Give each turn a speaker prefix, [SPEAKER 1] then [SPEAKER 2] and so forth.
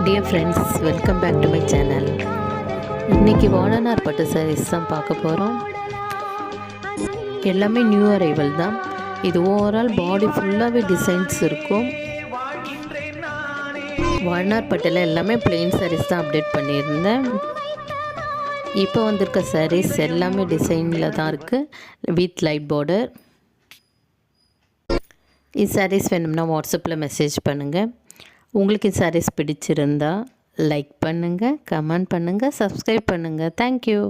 [SPEAKER 1] Dear friends, welcome back to my channel. இன்றைக்கி வாடனார் பட்டு சாரீஸ் தான் பார்க்க போகிறோம். எல்லாமே நியூ அரைவல் தான். இது ஓவரால் பாடி ஃபுல்லாகவே டிசைன்ஸ் இருக்கும். வாடனார் பட்டில் எல்லாமே பிளெயின் சாரீஸ் தான் அப்டேட் பண்ணியிருந்தேன். இப்போ வந்திருக்க சாரீஸ் எல்லாமே டிசைனில் தான் இருக்குது வித் லைட் பார்டர். இந்த சாரீஸ் வேணும்னா வாட்ஸ்அப்பில் மெசேஜ் பண்ணுங்கள். உங்களுக்கு இந்த சாரீஸ் பிடிச்சிருந்தா லைக் பண்ணுங்கள், கமெண்ட் பண்ணுங்கள், சப்ஸ்கிரைப் பண்ணுங்கள். தேங்க்யூ.